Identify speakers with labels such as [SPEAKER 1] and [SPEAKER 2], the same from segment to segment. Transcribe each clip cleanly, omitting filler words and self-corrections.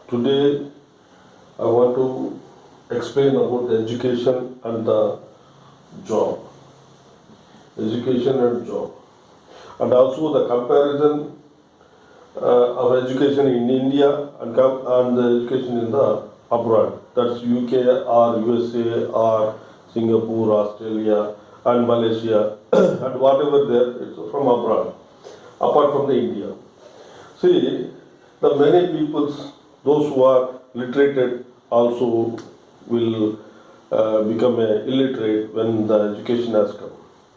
[SPEAKER 1] Today, I want to explain about the education and the job. Education and job. And also the comparison of education in India and the education in the abroad. That's UK or USA or Singapore, Australia and Malaysia and whatever there, it's from abroad, apart from the India. See, the many peoples, those who are literated also will become illiterate when the education has come,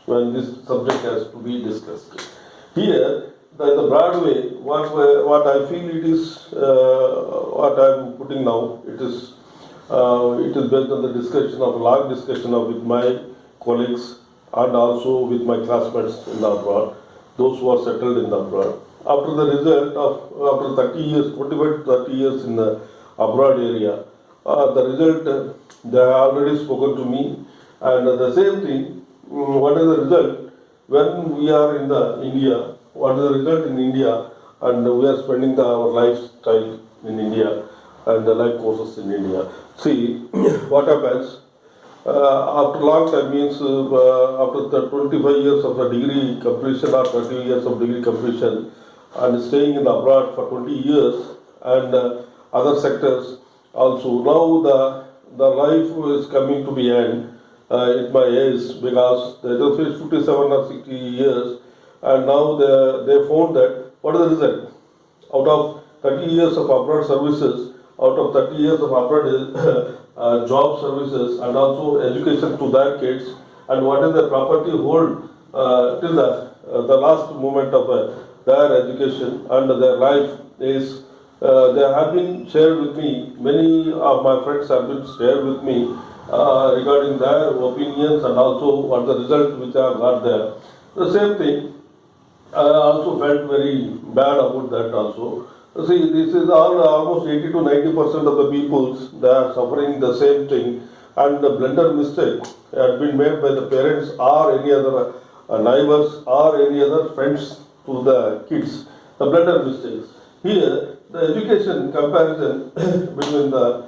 [SPEAKER 1] when this subject has to be discussed. Here, the broad way, what I feel it is, what I am putting now, it is based on the discussion of long discussion of with my colleagues and also with my classmates in the abroad, those who are settled in the abroad. After the result of after 30 years, 25 to 30 years in the abroad area, the result they have already spoken to me, and the same thing. What is the result when we are in the India? What is the result in India, and we are spending our lifestyle in India and the life courses in India. See, what happens after long time means after the 25 years of a degree completion or 30 years of degree completion and staying in abroad for 20 years and other sectors also. Now the life is coming to the end at my age because they just finished 57 or 60 years and now they found that what is the result? Out of 30 years of abroad services, out of 30 years of abroad job services and also education to their kids, and what is the property hold till the last moment of their education and their life is they have been shared with me. Many of my friends have been shared with me regarding their opinions and also what the result which I got there. The same thing I also felt very bad about that also. See, this is all almost 80 to 90% of the peoples they are suffering the same thing, and the blunder mistake had been made by the parents or any other neighbors or any other friends to the kids. The blunder mistakes. Here, the education comparison between the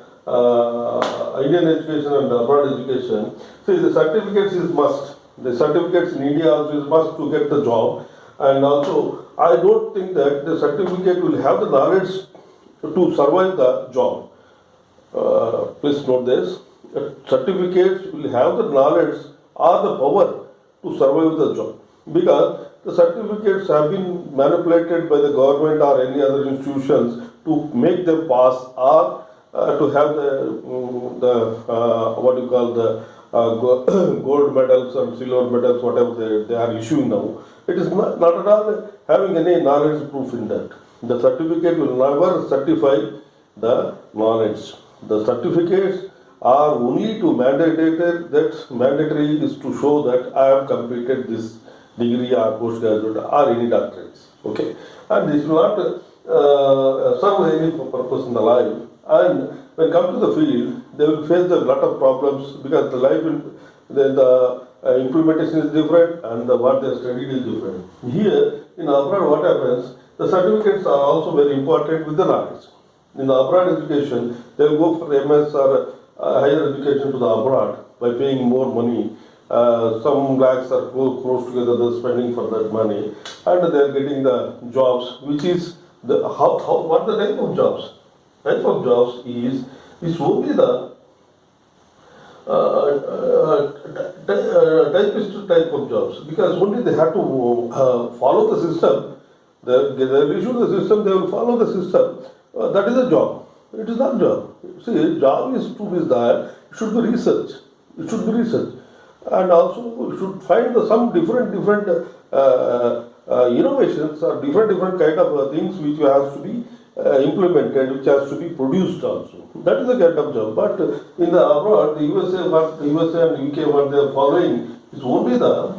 [SPEAKER 1] Indian education and the abroad education. See, the certificates is must. The certificates in India also is must to get the job, and also I don't think that the certificate will have the knowledge to survive the job. Please note this. Certificates will have the knowledge or the power to survive the job because the certificates have been manipulated by the government or any other institutions to make them pass or to have the what you call the gold medals and silver medals, whatever they are issuing now. It is not at all having any knowledge proof in that. The certificate will never certify the knowledge. The certificates are only to mandated, that mandatory is to show that I have completed this degree or postgraduate or any doctorates. Okay, and this will not serve any purpose in the life. And when come to the field, they will face a lot of problems because the life the implementation is different and what they studied is different. Here in abroad, what happens? The certificates are also very important with the knowledge. In the abroad education, they will go for MS or higher education to the abroad by paying more money. Some lakhs are close together, they're spending for that money, and they're getting the jobs, which is the how what the type of jobs? Type of jobs is only the typist type of jobs because only they have to follow the system. They issue the system, they will follow the system. That is a job. It is not job. See, job is to be that it should be research. It should be research, and also we should find some different innovations or different kind of things which has to be implemented, which has to be produced also. That is the kind of job. But in the abroad, the USA and UK, what they are following is only the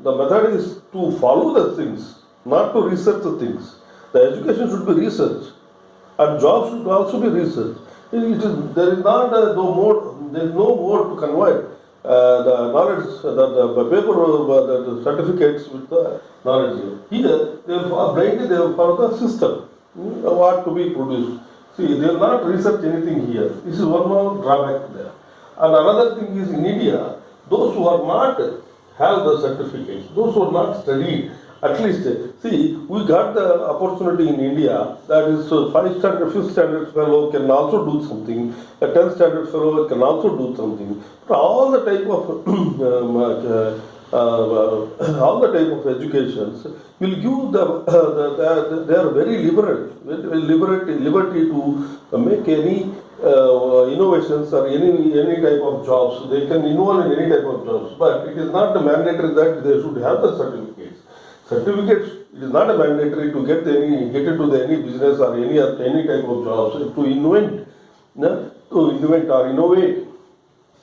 [SPEAKER 1] method is to follow the things, not to research the things. The education should be research, and jobs should also be research. There is not no more. There is no more to convert. the knowledge, the paper, the certificates with the knowledge. Here, they will blindly they will follow the system, what to be produced. See, they will not research anything here. This is one more drawback there. And another thing is in India, those who are not have the certificates, those who are not studied, at least, see, we got the opportunity in India that is 5 standard, 5th standard fellow can also do something, a 10th standard fellow can also do something. But all the type of all the type of educations will give they are very liberty to make any innovations or any type of jobs. They can involve in any type of jobs, but it is not mandatory that they should have the certificates. Certificates, it is not a mandatory to get into any business or any type of jobs to invent, or innovate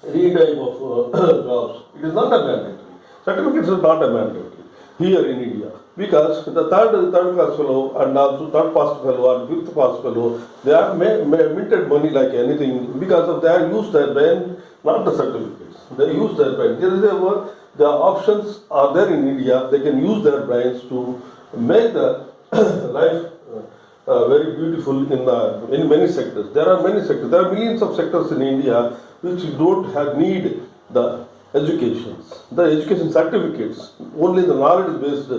[SPEAKER 1] any type of jobs. It is not a mandatory. Certificates are not a mandatory here in India because the third class fellow and also third pass fellow and fifth pass fellow, they are minted money like anything because of they are used their brain, not the certificates. They use their brain. There is the options are there in India. They can use their brains to make the life very beautiful in many sectors. There are many sectors. There are millions of sectors in India which don't have need the educations, the education certificates. Only the knowledge-based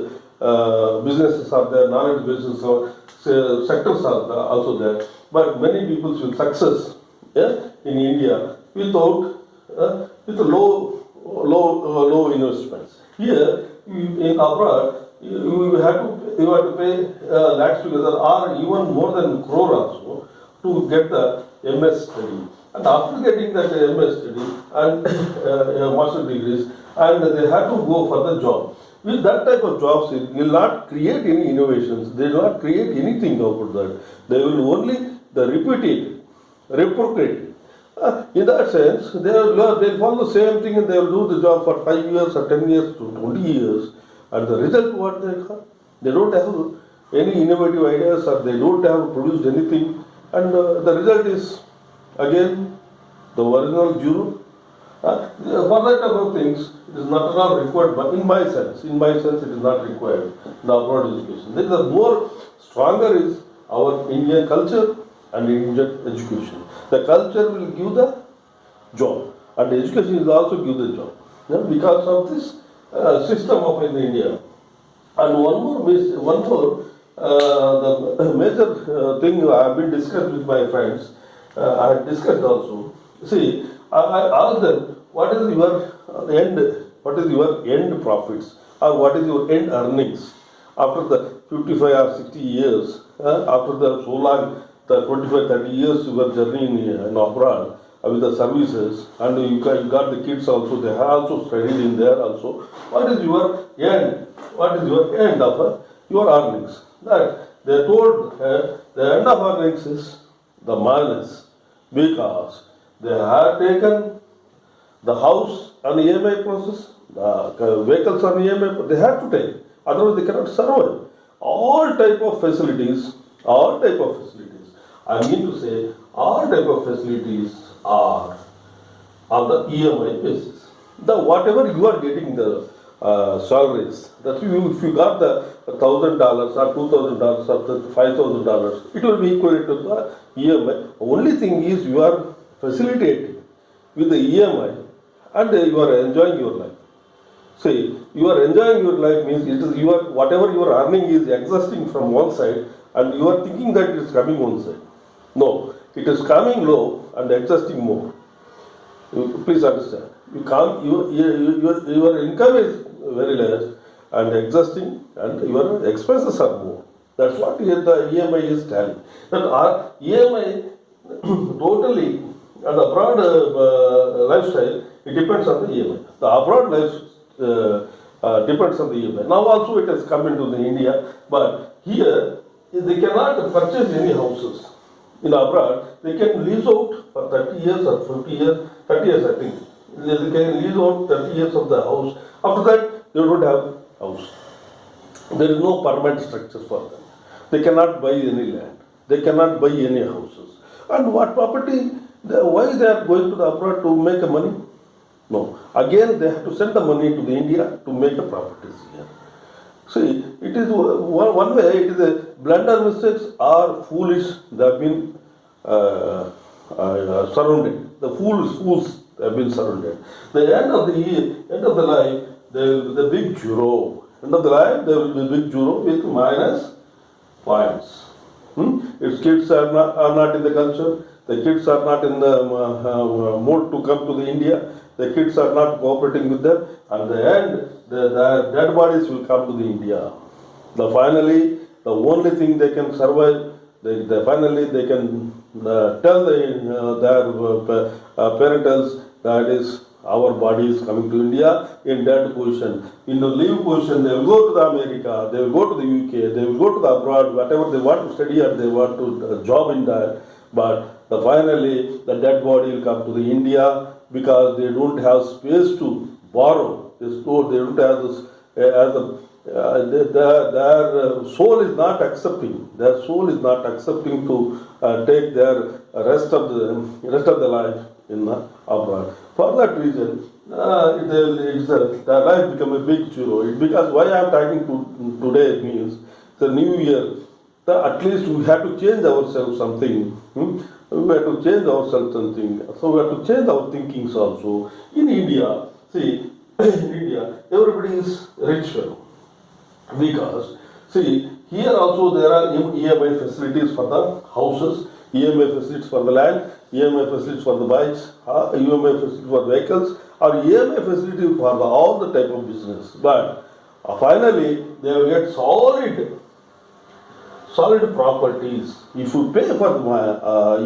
[SPEAKER 1] businesses are there. Knowledge-based sectors are also there. But many people will success, in India without with low investments. Here in abroad, you have to pay lakhs together or even more than crore also to get the MS study. And after getting that MS study and master degrees, and they have to go for the job. With that type of jobs, it will not create any innovations. They will not create anything about that. They will only replicate. In that sense, they'll follow the same thing and they will do the job for 5 years or 10 years to 20 years. And the result, what they have? They don't have any innovative ideas or they don't have produced anything. And the result is, again, the original zero. For that type of things, it is not at all required, but in my sense, it is not required, the abroad education. Then the more stronger is our Indian culture and Indian education. The culture will give the job, and the education will also give the job. Because of this system of in India. And one more, the major thing I have been discussed with my friends. I had discussed also. See, I asked them, what is your end profits, or what is your end earnings after the 55 or 60 years, after the so long, the 25, 30 years your journey in abroad with the services, and you got the kids also, they have also studied in there also. What is your end? What is your end of your earnings? That they told the end of earnings is the minus, because they have taken the house on EMI process, the vehicles on EMI, they have to take, otherwise they cannot survive. All type of facilities, I mean to say, all type of facilities are on the EMI basis. Whatever you are getting the salaries, that if you got the $1,000 or $2,000 or the $5,000, it will be equal to the EMI. Only thing is you are facilitating with the EMI and you are enjoying your life. See, you are enjoying your life means it is whatever you are earning is exhausting from one side, and you are thinking that it is coming one side. No, it is coming low and exhausting more. Please understand. Your income is very less and exhausting, and your expenses are more. That's what here the EMI is telling. That our EMI totally and abroad lifestyle, it depends on the EMI. The abroad life depends on the EMI. Now also it has come into the India, but here they cannot purchase any houses. In abroad, they can lease out for 30 years or 50 years, 30 years I think. They can lease out 30 years of the house. After that, they don't have house. There is no permanent structure for them. They cannot buy any land. They cannot buy any houses. And what property, why they are going to the abroad to make money? No. Again, they have to send the money to the India to make the properties here. See, it is one way, it is a blunder mistakes or foolish, they have been surrounded. The fools have been surrounded. The end of the life, there will be the big zero. End of the life, there will be big zero with minus points. Its kids are not in the culture, the kids are not in the mood to come to the India, the kids are not cooperating with them, and the end, their dead bodies will come to the India. Finally, the only thing they can survive, finally they can tell their parentals that is our body is coming to India in dead position. In the live position, they will go to the America, they will go to the UK, they will go to the abroad, whatever they want to study or they want to job in that. But finally, the dead body will come to the India because they don't have space to borrow. They don't have this as a their soul is not accepting. Their soul is not accepting to take their rest of the life in abroad. For that reason, their life become a big zero. Because why I am talking to today means the new year. At least we have to change ourselves something. We have to change ourselves something. So we have to change our thinkings also. In India, see, in India, everybody is rich fellow. Because, see, here also there are EMI facilities for the houses, EMI facilities for the land, EMI facilities for the bikes, EMI facilities for vehicles, or EMI facility for all the type of business. But finally, they will get solid properties. If you pay for the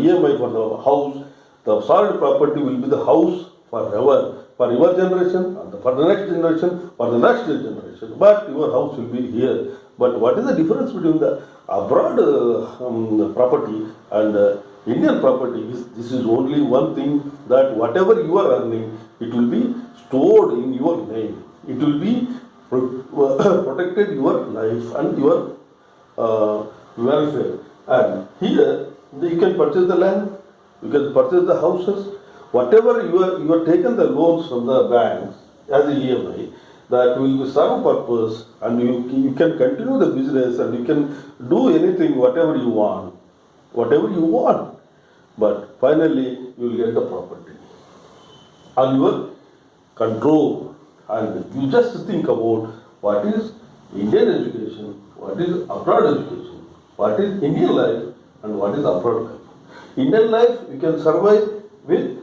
[SPEAKER 1] EMI for the house, the solid property will be the house forever. For your generation, for the next generation, for the next generation. But your house will be here. But what is the difference between the abroad property and Indian property? This is only one thing, that whatever you are earning, it will be stored in your name. It will be protected your life and your welfare. And here, you can purchase the land, you can purchase the houses, whatever you are taken the loans from the banks as a EMI, that will serve purpose, and you can continue the business and you can do anything, whatever you want. But finally, you will get the property on your control. And you just think about what is Indian education, what is abroad education, what is Indian life, and what is abroad life. Indian life, you can survive with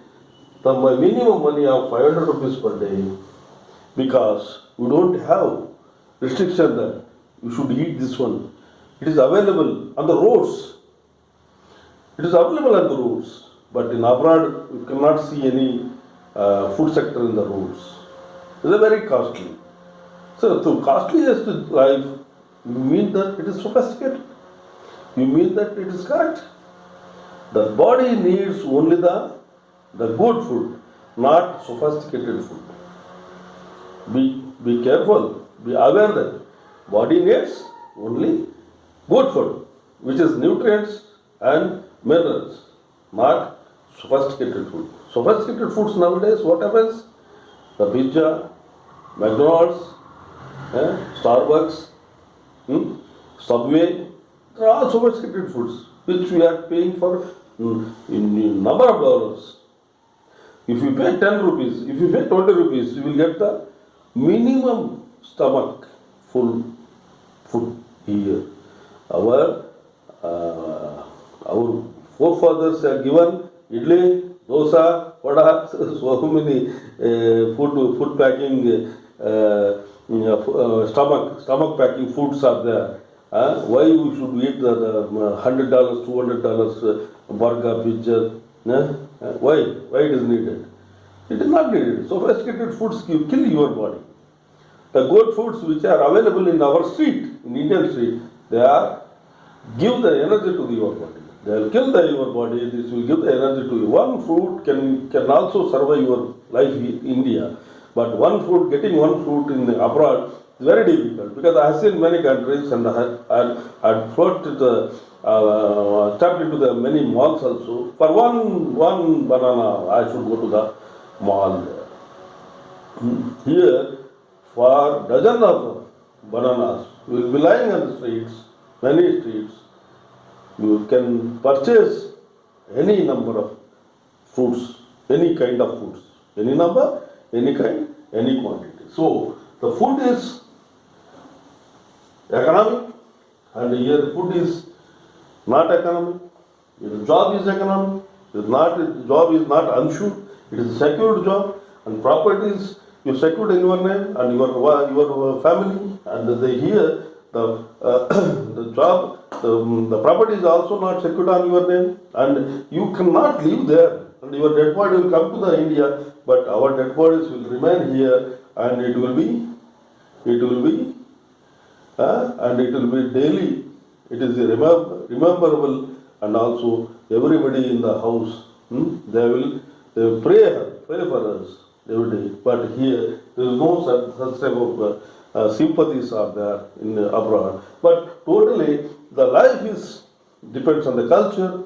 [SPEAKER 1] the minimum money of 500 rupees per day, because we don't have restriction that you should eat this one. It is available on the roads. It is available on the roads. But in abroad, you cannot see any food sector in the roads. It is very costly. So, to costliest life, you mean that it is sophisticated. You mean that it is correct. The body needs only the good food, not sophisticated food. Be careful, be aware that body needs only good food, which is nutrients and minerals, not sophisticated food. Sophisticated foods nowadays, what happens? The pizza, McDonald's, Starbucks, Subway, they are all sophisticated foods which we are paying for in number of dollars. If you pay 10 rupees, if you pay 20 rupees, you will get the minimum stomach full food here. Our forefathers are given idli, dosa, vada, so many food packing, stomach packing foods are there. Why we should eat the $100, $200 burger, pizza? Why? Why it is needed? It is not needed. Sophisticated foods kill your body. The good foods which are available in our street, in Indian street, they are give the energy to your body. They will kill your body. This will give the energy to you. One fruit can also survive your life in India, but getting one fruit in the abroad is very difficult, because I have seen many countries, and I had stepped into the many malls also. For one banana, I should go to the mall there. Here, for dozen of bananas will be lying on the streets, many streets. You can purchase any number of fruits, any kind of fruits, any number, any kind, any quantity. So the food is economic, and here food is not economic. Your job is economic. Job is not unsure. It is a secured job, and properties you secured in your name and your family. And they here the job the property is also not secured on your name, and you cannot live there. And your dead body will come to the India, but our dead bodies will remain here, and it will be and it will be daily. It is rememberable, and also everybody in the house, they will pray for us every day. But here there is no such type of sympathies are there in abroad. But totally the life is depends on the culture.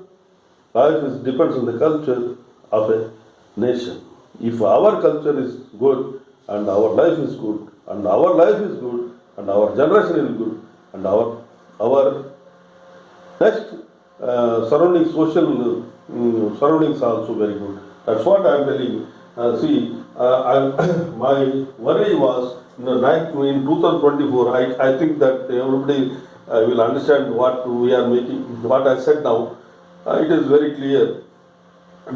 [SPEAKER 1] Life is depends on the culture of a nation. If our culture is good and our life is good and our life is good and our generation is good and our next surrounding social surroundings are also very good. That's what I am telling you. My worry was in 2024. I think that everybody will understand what we are making. What I said now, it is very clear,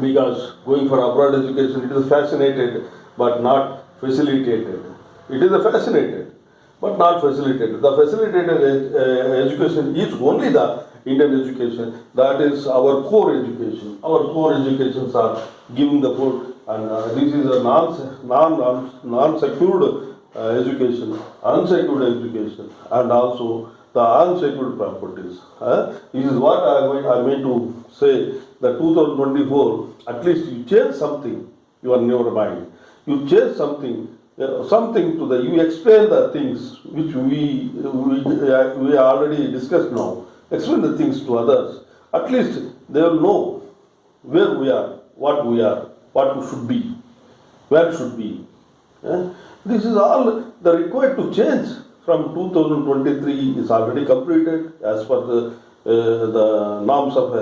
[SPEAKER 1] because going for abroad education, it is fascinated but not facilitated. It is a fascinated but not facilitated. The facilitated education is only the Indian education. That is our core education. Our core educations are giving the food, and this is a non-secured education, unsecured education, and also the unsecured properties. This is what I mean to say. That 2024, at least you change something, you are in your mind. You change something, something to the, you explain the things which we already discussed now. Explain the things to others. At least they will know where we are, what we should be, where should be. This is all the required to change from 2023 is already completed as per the norms of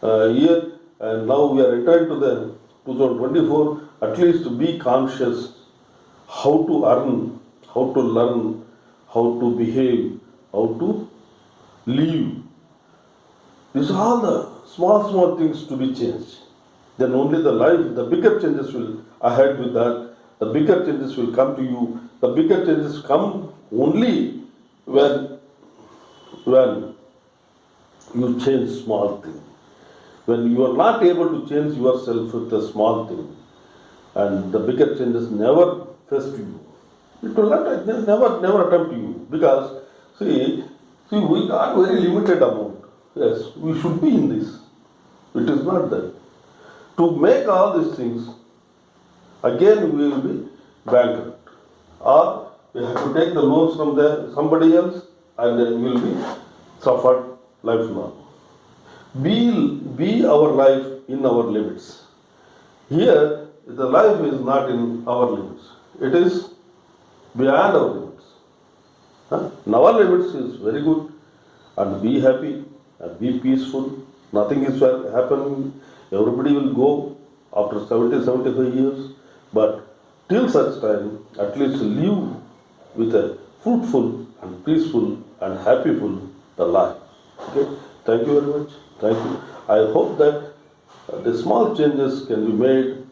[SPEAKER 1] a year, and now we are entering to the 2024. At least be conscious how to earn, how to learn, how to behave, how to live. These are all the small things to be changed. Then only the life, the bigger changes will ahead with that. The bigger changes will come to you. The bigger changes come only when you change small thing. When you are not able to change yourself with a small thing, and the bigger changes never face to you. It will not never attempt to you, because see we got very limited amount. Yes, we should be in this. It is not that. To make all these things, again we will be bankrupt, or we have to take the loans from somebody else, and then we will be suffered lifelong. Be our life in our limits. Here, the life is not in our limits. It is beyond our limits. In our limits is very good, and be happy and be peaceful. Nothing is happening. Everybody will go after 70, 75 years. But till such time, at least live with a fruitful and peaceful and happyful the life. Okay? Thank you very much. Thank you. I hope that the small changes can be made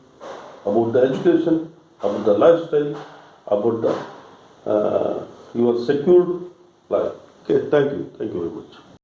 [SPEAKER 1] about the education, about the lifestyle, about the your secured life. Okay, thank you. Thank you very much.